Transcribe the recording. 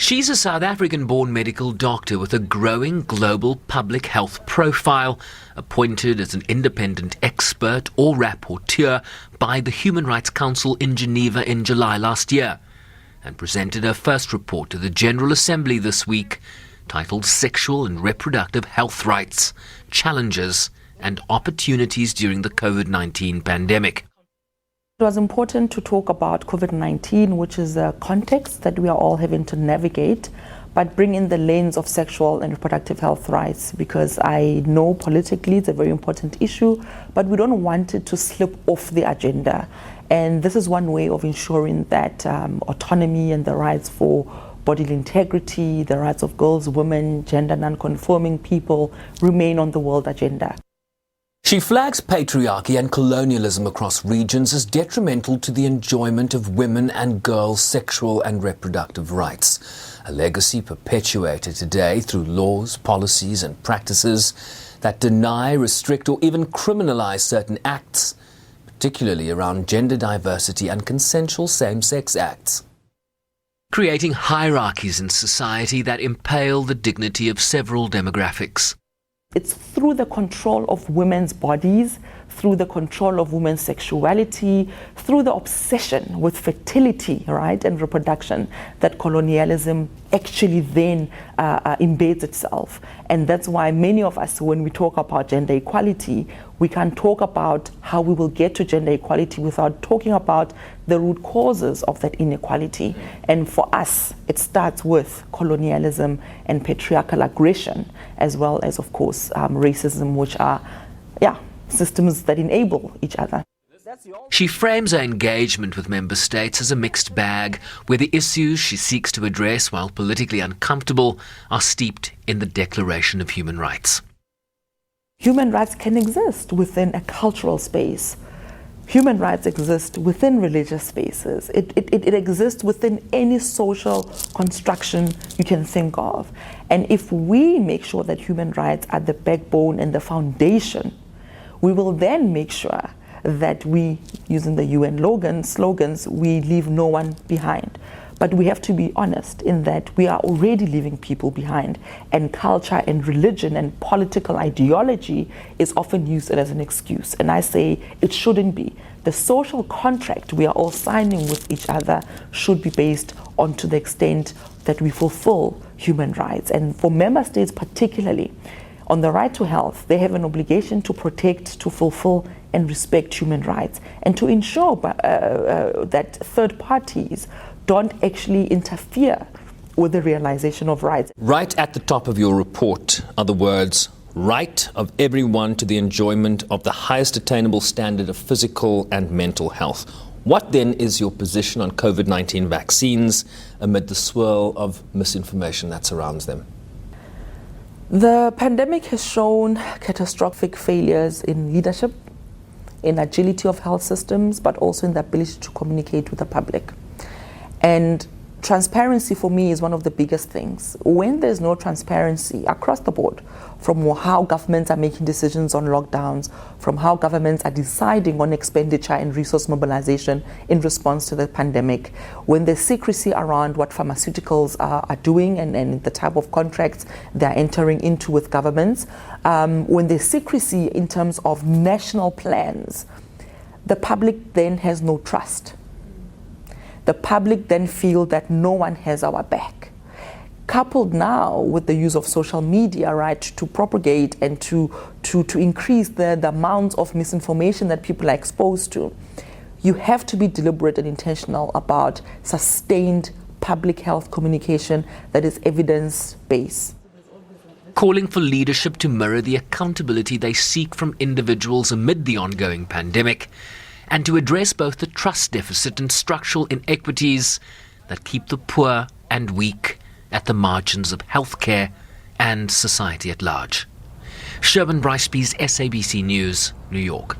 She's a South African-born medical doctor with a growing global public health profile, appointed as an independent expert or rapporteur by the Human Rights Council in Geneva in July last year, and presented her first report to the General Assembly this week, titled Sexual and Reproductive Health Rights, Challenges and Opportunities During the COVID-19 Pandemic. It was important to talk about COVID-19, which is a context that we are all having to navigate, but bring in the lens of sexual and reproductive health rights, because I know politically it's a very important issue, but we don't want it to slip off the agenda. And this is one way of ensuring that autonomy and the rights for bodily integrity, the rights of girls, women, gender non-conforming people remain on the world agenda. She flags patriarchy and colonialism across regions as detrimental to the enjoyment of women and girls' sexual and reproductive rights, a legacy perpetuated today through laws, policies and practices that deny, restrict or even criminalize certain acts, particularly around gender diversity and consensual same-sex acts. Creating hierarchies in society that impale the dignity of several demographics. It's through the control of women's bodies, through the control of women's sexuality, through the obsession with fertility, right, and reproduction, that colonialism actually then embeds itself. And that's why many of us, when we talk about gender equality, we can't talk about how we will get to gender equality without talking about the root causes of that inequality. And for us, it starts with colonialism and patriarchal aggression, as well as, of course, racism, which are, systems that enable each other. She frames her engagement with member states as a mixed bag, where the issues she seeks to address, while politically uncomfortable, are steeped in the Declaration of Human Rights. Human rights can exist within a cultural space. Human rights exist within religious spaces. It exists within any social construction you can think of. And if we make sure that human rights are the backbone and the foundation, we will then make sure that we, using the UN slogans, we leave no one behind. But we have to be honest in that we are already leaving people behind, and culture and religion and political ideology is often used as an excuse. And I say it shouldn't be. The social contract we are all signing with each other should be based on to the extent that we fulfill human rights. And for member states particularly, on the right to health, they have an obligation to protect, to fulfill and respect human rights, and to ensure that third parties don't actually interfere with the realization of rights. Right at the top of your report are the words, right of everyone to the enjoyment of the highest attainable standard of physical and mental health. What then is your position on COVID-19 vaccines amid the swirl of misinformation that surrounds them? The pandemic has shown catastrophic failures in leadership, in agility of health systems, but also in the ability to communicate with the public. And transparency for me is one of the biggest things. When there's no transparency across the board, from how governments are making decisions on lockdowns, from how governments are deciding on expenditure and resource mobilization in response to the pandemic, when there's secrecy around what pharmaceuticals are doing and the type of contracts they're entering into with governments, when there's secrecy in terms of national plans, the public then has no trust. The public then feel that no one has our back. Coupled now with the use of social media, right, to propagate and to increase the amount of misinformation that people are exposed to, you have to be deliberate and intentional about sustained public health communication that is evidence-based. Calling for leadership to mirror the accountability they seek from individuals amid the ongoing pandemic, and to address both the trust deficit and structural inequities that keep the poor and weak at the margins of healthcare and society at large. Sherman Bryceby's SABC News, New York.